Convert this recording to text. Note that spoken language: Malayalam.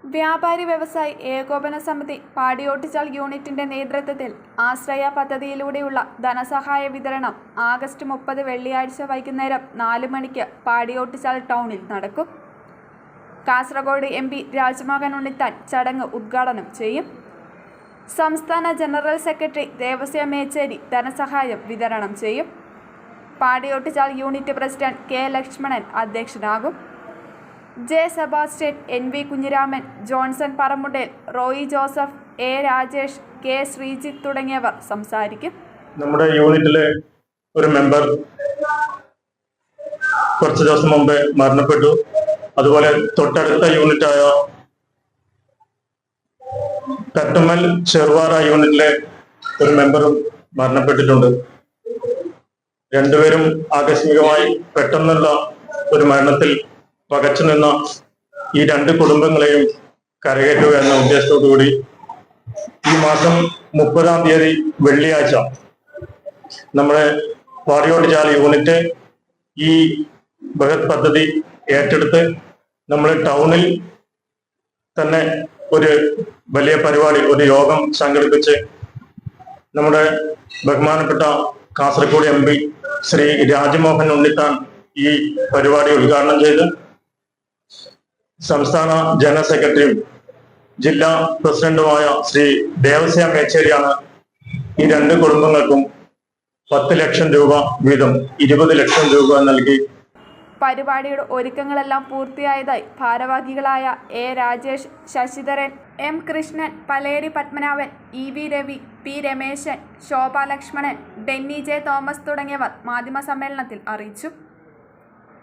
വ്യാപാരി വ്യവസായി ഏകോപന സമിതി പാടിയോട്ടിച്ചാൽ യൂണിറ്റിന്റെ നേതൃത്വത്തിൽ ആശ്രയ പദ്ധതിയിലൂടെയുള്ള ധനസഹായ വിതരണം ആഗസ്റ്റ് 30 വെള്ളിയാഴ്ച വൈകുന്നേരം 4 മണിക്ക് പാടിയോട്ടിച്ചാൽ ടൗണിൽ നടക്കും. കാസർഗോഡ് MP രാജ്മോഹൻ ഉണ്ണിത്താൻ ചടങ്ങ് ഉദ്ഘാടനം ചെയ്യും. സംസ്ഥാന ജനറൽ സെക്രട്ടറി ദേവസ്യ മേച്ചേരി ധനസഹായം വിതരണം ചെയ്യും. Padiyottuchal unit president K Lakshmanan അധ്യക്ഷനാകും. J Sebastian, NV Kunhiraman, Johnson Paramundel, Roy Joseph, A Rajesh, K Sreejith തുടങ്ങിയവർ സംസാരിക്കും. നമ്മുടെ യൂണിറ്റിലെ ഒരു മെമ്പർ കുറച്ച് ദിവസം മുമ്പ് മരണപ്പെട്ടു. അതുപോലെ തൊട്ടടുത്ത യൂണിറ്റായ തട്ടുമ്മൽ ചെറുവാറ യൂണിറ്റിലെ ഒരു മെമ്പറും മരണപ്പെട്ടിട്ടുണ്ട്. രണ്ടുപേരും ആകസ്മികമായി പെട്ടെന്നുള്ള ഒരു മരണത്തിൽ പകച്ചു നിന്ന ഈ രണ്ട് കുടുംബങ്ങളെയും കരകയറ്റുക എന്ന ഉദ്ദേശത്തോടുകൂടി ഈ മാസം 30-ാം തീയതി വെള്ളിയാഴ്ച നമ്മുടെ പാടിയോട്ടിച്ചാൽ യൂണിറ്റ് ഈ ബൃഹത് പദ്ധതി ഏറ്റെടുത്ത് നമ്മൾ ടൗണിൽ തന്നെ ഒരു വലിയ പരിപാടി, ഒരു യോഗം സംഘടിപ്പിച്ച് നമ്മുടെ ബഹുമാനപ്പെട്ട കാസർഗോഡ് MP ശ്രീ രാജ്മോഹൻ ഉണ്ണിത്താൻ ഈ പരിപാടി ഉദ്ഘാടനം ചെയ്ത് സംസ്ഥാന ജനറൽ സെക്രട്ടറിയും ജില്ലാ പ്രസിഡന്റുമായ ശ്രീ ദേവസ്യ മേച്ചേരിയാണ് ഈ രണ്ട് കുടുംബങ്ങൾക്കും 10 ലക്ഷം രൂപ വീതം 20 ലക്ഷം രൂപ നൽകി. പരിപാടിയുടെ ഒരുക്കങ്ങളെല്ലാം പൂർത്തിയായതായി ഭാരവാഹികളായ A Rajesh, Sasidharan, M Krishnan, Paleri Padmanabhan, EV Ravi, P Rameshan, Shobha Lakshmanan, Denny J Thomas തുടങ്ങിയവർ മാധ്യമസമ്മേളനത്തിൽ അറിയിച്ചു.